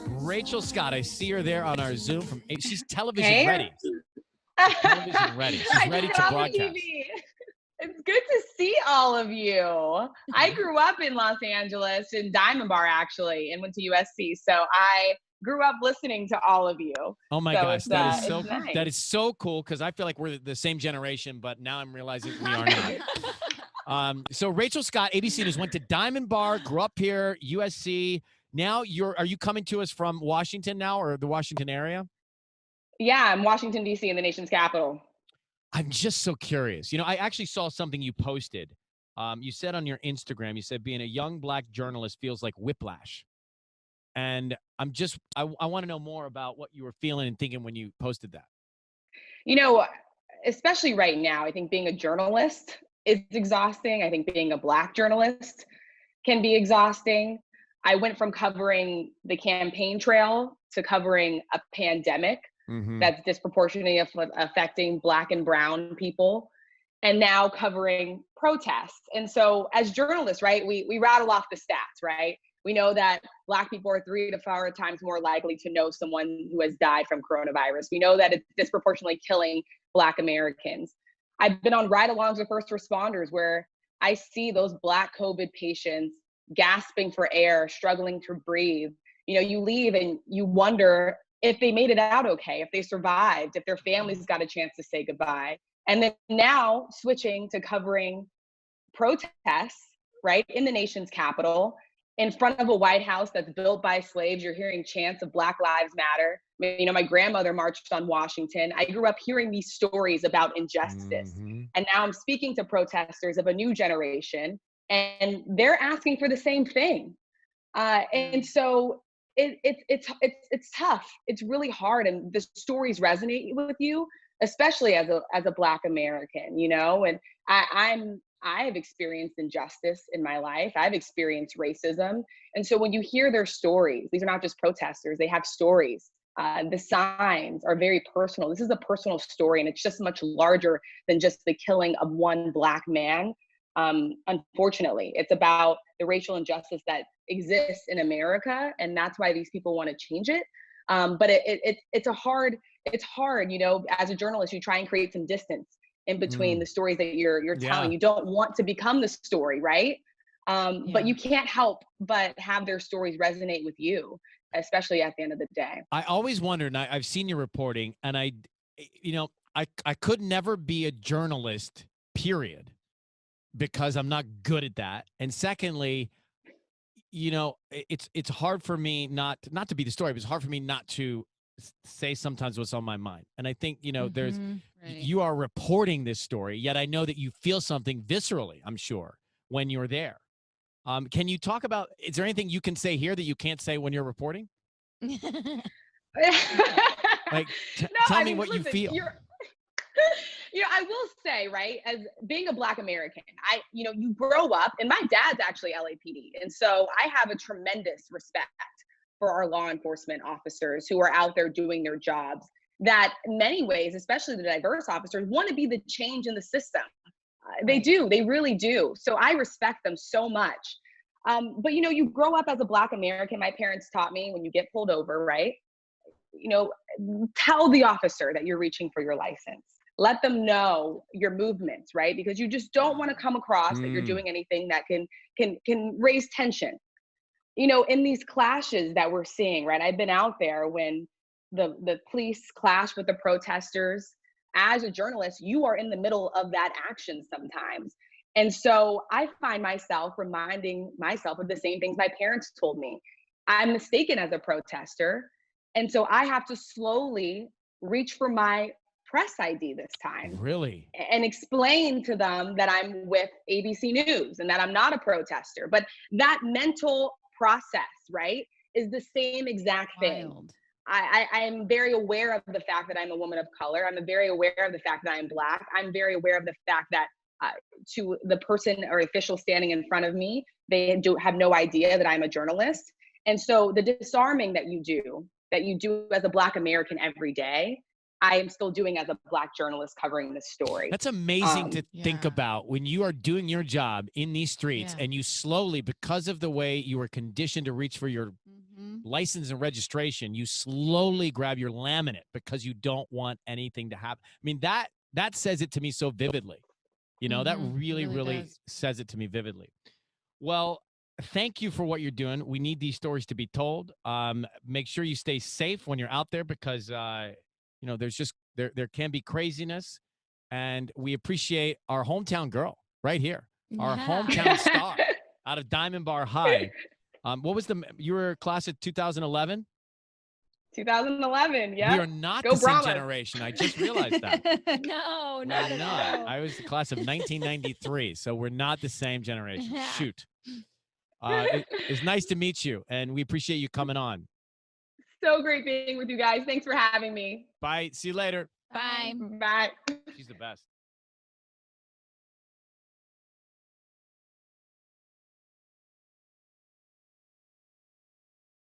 Rachel Scott, I see her there on our Zoom from. She's television Hey. ready. Television ready. She's ready to Stop broadcast. TV. It's good to see all of you. I grew up in Los Angeles, in Diamond Bar actually, and went to USC. So I grew up listening to all of you. Oh my So gosh, it's, that is it's so nice. that is so cool because I feel like we're the same generation, but now I'm realizing we are not. So Rachel Scott, ABC News, went to Diamond Bar, grew up here, USC. Now are you coming to us from Washington now or the Washington area? Yeah, I'm Washington, D.C. in the nation's capital. I'm just so curious. You know, I actually saw something you posted. You said on your Instagram, you said being a young Black journalist feels like whiplash. And I want to know more about what you were feeling and thinking when you posted that. You know, especially right now, I think being a journalist is exhausting. I think being a Black journalist can be exhausting. I went from covering the campaign trail to covering a pandemic that's disproportionately affecting Black and brown people, and now covering protests. And so as journalists, right, we rattle off the stats, right? We know that Black people are 3 to 4 times more likely to know someone who has died from coronavirus. We know that it's disproportionately killing Black Americans. I've been on ride-alongs with first responders where I see those Black COVID patients gasping for air, struggling to breathe. You know, you leave and you wonder if they made it out okay, if they survived, if their families got a chance to say goodbye. And then now switching to covering protests, right, in the nation's capital, in front of a White House that's built by slaves. You're hearing chants of Black Lives Matter. You know, my grandmother marched on Washington. I grew up hearing these stories about injustice. And now I'm speaking to protesters of a new generation, and they're asking for the same thing. And so it's tough. It's really hard, and the stories resonate with you, especially as a Black American, you know. And I have experienced injustice in my life. I've experienced racism. And so when you hear their stories, these are not just protesters, they have stories. The signs are very personal. This is a personal story, and it's just much larger than just the killing of one Black man. Unfortunately, it's about the racial injustice that exists in America, and that's why these people want to change it. But it's hard, you know, as a journalist, you try and create some distance in between the stories that you're telling. You don't want to become the story, right? But you can't help but have their stories resonate with you, especially at the end of the day. I always wondered, and I've seen your reporting, and I could never be a journalist, period, because I'm not good at that. And secondly, you know, it's hard for me not to be the story, but it's hard for me not to say sometimes what's on my mind. And I think, you know, you are reporting this story, yet I know that you feel something viscerally, I'm sure, when you're there. Can you talk about, is there anything you can say here that you can't say when you're reporting? Like, tell me what you feel. You know, I will say, right, as being a Black American, you grow up, and my dad's actually LAPD. And so I have a tremendous respect for our law enforcement officers who are out there doing their jobs, that in many ways, especially the diverse officers, want to be the change in the system. They do, they really do. So I respect them so much. But, you know, you grow up as a Black American. My parents taught me, when you get pulled over, right, you know, tell the officer that you're reaching for your license. Let them know your movements, right? Because you just don't want to come across that you're doing anything that can raise tension. You know, in these clashes that we're seeing, right? I've been out there when the police clash with the protesters. As a journalist, you are in the middle of that action sometimes. And so I find myself reminding myself of the same things my parents told me. I'm mistaken as a protester. And so I have to slowly reach for my press ID this time. Really? And explain to them that I'm with ABC News and that I'm not a protester. But that mental process, right, is the same exact thing. I am very aware of the fact that I'm a woman of color. I'm very aware of the fact that I am Black. I'm very aware of the fact that to the person or official standing in front of me, they have no idea that I'm a journalist. And so the disarming that you do as a Black American every day I am still doing as a Black journalist covering this story. That's amazing to think Yeah. about when you are doing your job in these streets Yeah. and you slowly, because of the way you were conditioned to reach for your license and registration, you slowly grab your laminate because you don't want anything to happen. I mean, that says it to me so vividly. You know, that really, really does. says it to me vividly. Well, thank you for what you're doing. We need these stories to be told. Make sure you stay safe when you're out there because you know, there's just there can be craziness, and we appreciate our hometown girl right here, our hometown star out of Diamond Bar High. What was you were class of 2011? 2011, yeah. We are not Go the same Brahmas. generation. I just realized that. No, We're not at all. I was the class of 1993, so we're not the same generation. Shoot. It's nice to meet you, and we appreciate you coming on. So great being with you guys. Thanks for having me. Bye. See you later. Bye. Bye. She's the best.